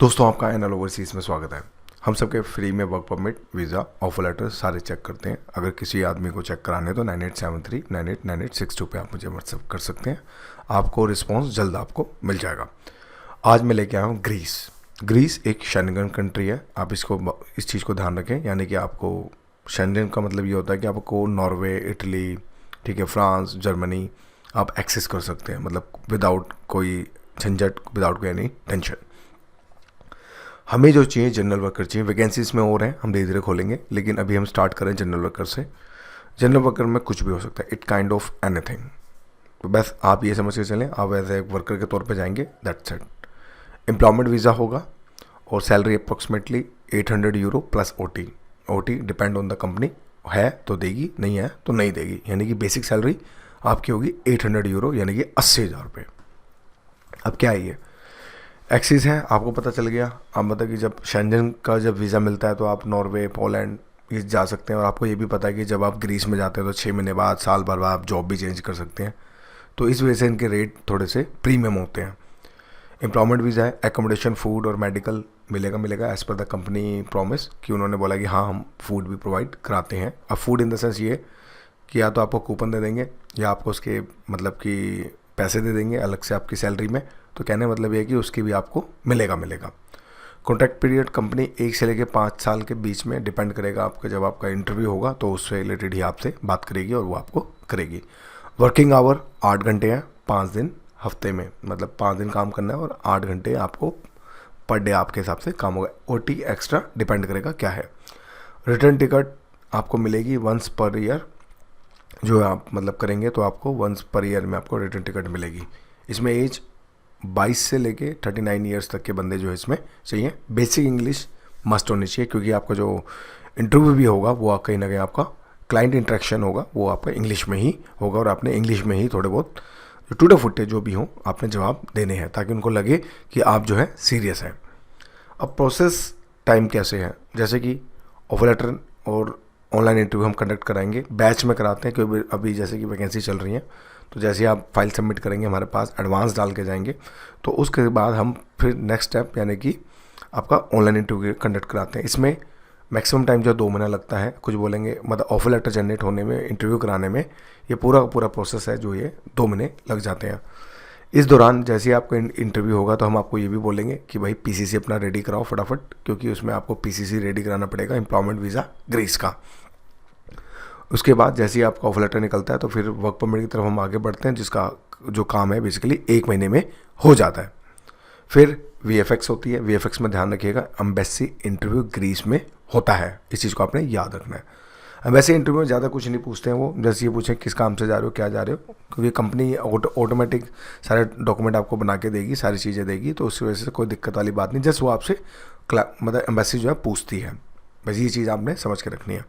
दोस्तों आपका NL overseas में स्वागत है। हम सबके फ्री में work permit, visa, offer letter सारे चेक करते हैं। अगर किसी आदमी को चेक कराने तो 9873989862 पे आप मुझे व्हाट्सएप कर सकते हैं। आपको रिस्पांस जल्द आपको मिल जाएगा। आज मैं लेके आया हूँ ग्रीस। ग्रीस एक शेंगन कंट्री है। आप इस चीज़ को ध्यान रखें, यानी कि आपको शेंगन का मतलब ये होता है कि आपको नॉर्वे, इटली, ठीक है, फ्रांस, जर्मनी आप एक्सेस कर सकते हैं, मतलब विदाउट कोई झंझट, विदाउट कोई एनी टेंशन। हमें जो चाहिए जनरल वर्कर चाहिए। वैकेंसीज में और हैं, हम धीरे धीरे खोलेंगे, लेकिन अभी हम स्टार्ट करें जनरल वर्कर से। जनरल वर्कर में कुछ भी हो सकता है, इट काइंड ऑफ एनीथिंग। तो बस आप ये समझ के चलें, आप एज एक वर्कर के तौर पे जाएंगे, दैट्स इट। एम्प्लॉयमेंट वीज़ा होगा और salary approximately 800 euro plus OT depend on the company. है तो देगी, नहीं है तो नहीं देगी, यानी कि बेसिक सैलरी आपकी होगी 800 यूरो, यानी कि 80,000 रुपये। अब क्या है ये एक्सिस है, आपको पता चल गया। आप मतलब कि जब शेंजन का जब वीज़ा मिलता है तो आप नॉर्वे, पोलैंड ये जा सकते हैं। और आपको ये भी पता है कि जब आप ग्रीस में जाते हैं तो 6 महीने बाद, साल भर बाद आप जॉब भी चेंज कर सकते हैं। तो इस वजह से इनके रेट थोड़े से प्रीमियम होते हैं। एम्प्लॉयमेंट वीज़ा है, एकोमोडेशन, फूड और मेडिकल मिलेगा as per the company promise, कि उन्होंने बोला कि हाँ हम फूड भी प्रोवाइड कराते हैं। अब फूड इन द सेंस ये कि या तो आपको कूपन दे देंगे या आपको उसके मतलब कि पैसे दे देंगे अलग से आपकी सैलरी में। तो कहने मतलब ये है कि उसकी भी आपको मिलेगा। कॉन्ट्रैक्ट पीरियड कंपनी 1 से लेकर 5 साल के बीच में डिपेंड करेगा। आपका जब आपका इंटरव्यू होगा तो उससे रिलेटेड ही आपसे बात करेगी और वो आपको करेगी। वर्किंग आवर 8 घंटे हैं, 5 दिन हफ्ते में, मतलब 5 दिन काम करना है और 8 घंटे आपको पर डे आपके हिसाब से काम होगा। ओटी एक्स्ट्रा डिपेंड करेगा क्या है। रिटर्न टिकट आपको मिलेगी वंस पर ईयर, जो आप मतलब करेंगे तो आपको वंस पर ईयर में आपको रिटर्न टिकट मिलेगी। इसमें एज 22 से लेके 39 ईयर्स तक के बंदे जो है इसमें चाहिए। बेसिक इंग्लिश मस्ट होनी चाहिए, क्योंकि आपका जो इंटरव्यू भी होगा वो कहीं ना कहीं आपका क्लाइंट इंटरेक्शन होगा वो आपका इंग्लिश में ही होगा, और आपने इंग्लिश में ही थोड़े बहुत जो टूटे फुटे जो भी हों आपने जवाब देने हैं, ताकि उनको लगे कि आप जो है सीरियस हैं। अब प्रोसेस टाइम कैसे है, जैसे कि ऑफर लेटर और ऑनलाइन इंटरव्यू हम कंडक्ट कराएंगे, बैच में कराते हैं, क्योंकि अभी जैसे कि वैकेंसी चल रही है। तो जैसे आप फाइल सबमिट करेंगे हमारे पास, एडवांस डाल के जाएंगे, तो उसके बाद हम फिर नेक्स्ट स्टेप यानी कि आपका ऑनलाइन इंटरव्यू कंडक्ट कराते हैं। इसमें मैक्सिमम टाइम जो 2 महीना लगता है, कुछ बोलेंगे मतलब ऑफर लेटर जनरेट होने में, इंटरव्यू कराने में, ये पूरा प्रोसेस है जो ये 2 महीने लग जाते हैं। इस दौरान जैसे ही आपका इंटरव्यू होगा तो हम आपको ये भी बोलेंगे कि भाई पीसीसी अपना रेडी कराओ फटाफट, क्योंकि उसमें आपको पीसीसी रेडी कराना पड़ेगा, एम्प्लॉयमेंट वीज़ा ग्रीस का। उसके बाद जैसे ही आपका ऑफर लेटर निकलता है तो फिर वर्क परमिट की तरफ हम आगे बढ़ते हैं, जिसका जो काम है बेसिकली 1 महीने में हो जाता है। फिर वीएफएक्स होती है। वीएफएक्स में ध्यान रखिएगा, एम्बेसी इंटरव्यू ग्रीस में होता है, इस चीज़ को आपने याद रखना है। एम्बेसी इंटरव्यू में ज़्यादा कुछ नहीं पूछते हैं वो, जैसे ये पूछें किस काम से जा रहे हो, क्या जा रहे हो, क्योंकि कंपनी ऑटोमेटिक सारे डॉक्यूमेंट आपको बना के देगी, सारी चीज़ें देगी, तो उस वजह से कोई दिक्कत वाली बात नहीं। जस्ट वो आपसे मतलब एम्बेसी जो है पूछती है, बस ये चीज़ आपने समझ के रखनी है।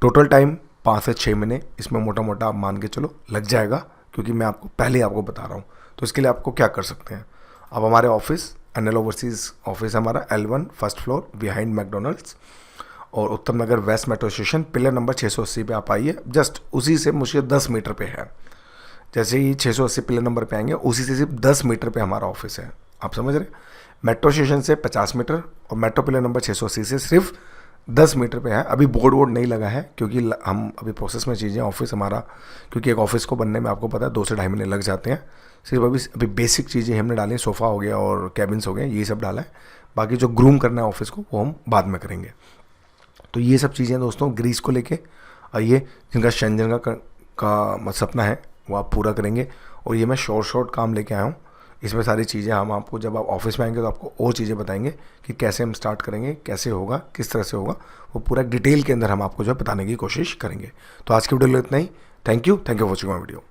टोटल टाइम 5 से 6 महीने इसमें मोटा मोटा आप मान के चलो लग जाएगा, क्योंकि मैं आपको पहले आपको बता रहा हूँ। तो इसके लिए आपको क्या कर सकते हैं, आप हमारे ऑफिस, एनएल ओवरसीज़ ऑफिस हमारा L1 first floor behind McDonald's और Uttam Nagar west metro station, pillar number 680 पे आप आइए। जस्ट उसी से मुझे 10 मीटर पे है। जैसे ही 680 पिलर नंबर पे आएंगे, उसी से सिर्फ 10 मीटर पे हमारा ऑफिस है। आप समझ रहे, मेट्रो स्टेशन से 50 मीटर और मेट्रो पिलर नंबर 680 से सिर्फ 10 मीटर पे है। अभी बोर्ड वोर्ड नहीं लगा है, क्योंकि हम अभी प्रोसेस में चीज़ें, ऑफिस हमारा, क्योंकि एक ऑफिस को बनने में आपको पता है 2 से 2.5 महीने लग जाते हैं। सिर्फ अभी बेसिक चीज़ें हमने डाली, सोफ़ा हो गया और कैबिन्स हो गए, ये सब डाला है। बाकी जो ग्रूम करना है ऑफिस को वो हम बाद में करेंगे। तो ये सब चीज़ें दोस्तों ग्रीस को लेके आइए, जिनका शेंजन का सपना है वो आप पूरा करेंगे। और ये मैं शॉर्ट काम लेके आया हूँ। इसमें सारी चीज़ें हम आपको जब आप ऑफिस में आएंगे तो आपको और चीज़ें बताएंगे कि कैसे हम स्टार्ट करेंगे, कैसे होगा, किस तरह से होगा, वो पूरा डिटेल के अंदर हम आपको जो है बताने की कोशिश करेंगे। तो आज की वीडियो में इतना ही। Thank you for watching my video.